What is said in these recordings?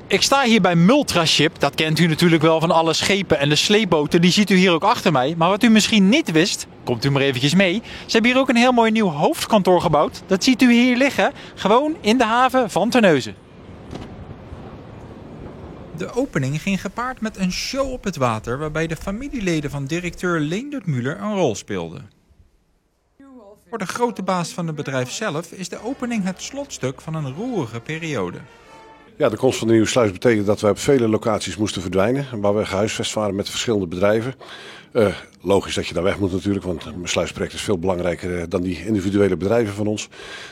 Ik sta hier bij Multraship. Dat kent u natuurlijk wel van alle schepen en de sleepboten. Die ziet u hier ook achter mij. Maar wat u misschien niet wist, komt u maar eventjes mee. Ze hebben hier ook een heel mooi nieuw hoofdkantoor gebouwd. Dat ziet u hier liggen, gewoon in de haven van Terneuzen. De opening ging gepaard met een show op het water, waarbij de familieleden van directeur Leendert Müller een rol speelden. Voor de grote baas van het bedrijf zelf is de opening het slotstuk van een roerige periode. Ja, de komst van de nieuwe sluis betekent dat we op vele locaties moesten verdwijnen, waar we gehuisvest waren met verschillende bedrijven. Logisch dat je daar weg moet natuurlijk, want een sluisproject is veel belangrijker dan die individuele bedrijven van ons.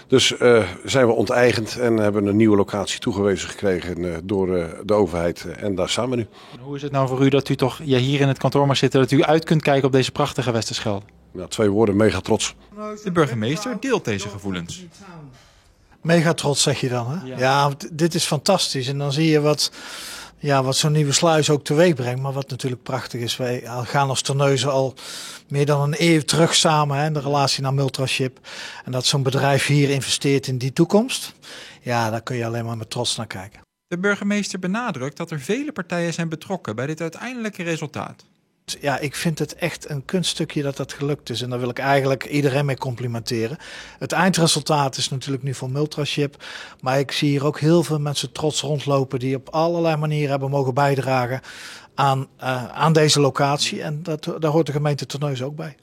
Dus zijn we onteigend en hebben een nieuwe locatie toegewezen gekregen door de overheid en daar staan we nu. Hoe is het nou voor u dat u toch hier in het kantoor mag zitten, dat u uit kunt kijken op deze prachtige Westerschelde? Ja, 2 woorden, mega trots. De burgemeester deelt deze gevoelens. Mega trots zeg je dan, hè? Ja, dit is fantastisch. En dan zie je wat zo'n nieuwe sluis ook teweeg brengt. Maar wat natuurlijk prachtig is, wij gaan als Terneuzen al meer dan een eeuw terug samen, hè, de relatie naar Multraship. En dat zo'n bedrijf hier investeert in die toekomst, ja, daar kun je alleen maar met trots naar kijken. De burgemeester benadrukt dat er vele partijen zijn betrokken bij dit uiteindelijke resultaat. Ja, ik vind het echt een kunststukje dat gelukt is. En daar wil ik eigenlijk iedereen mee complimenteren. Het eindresultaat is natuurlijk nu voor Multraship. Maar ik zie hier ook heel veel mensen trots rondlopen die op allerlei manieren hebben mogen bijdragen aan deze locatie. En daar hoort de gemeente Terneuzen ook bij.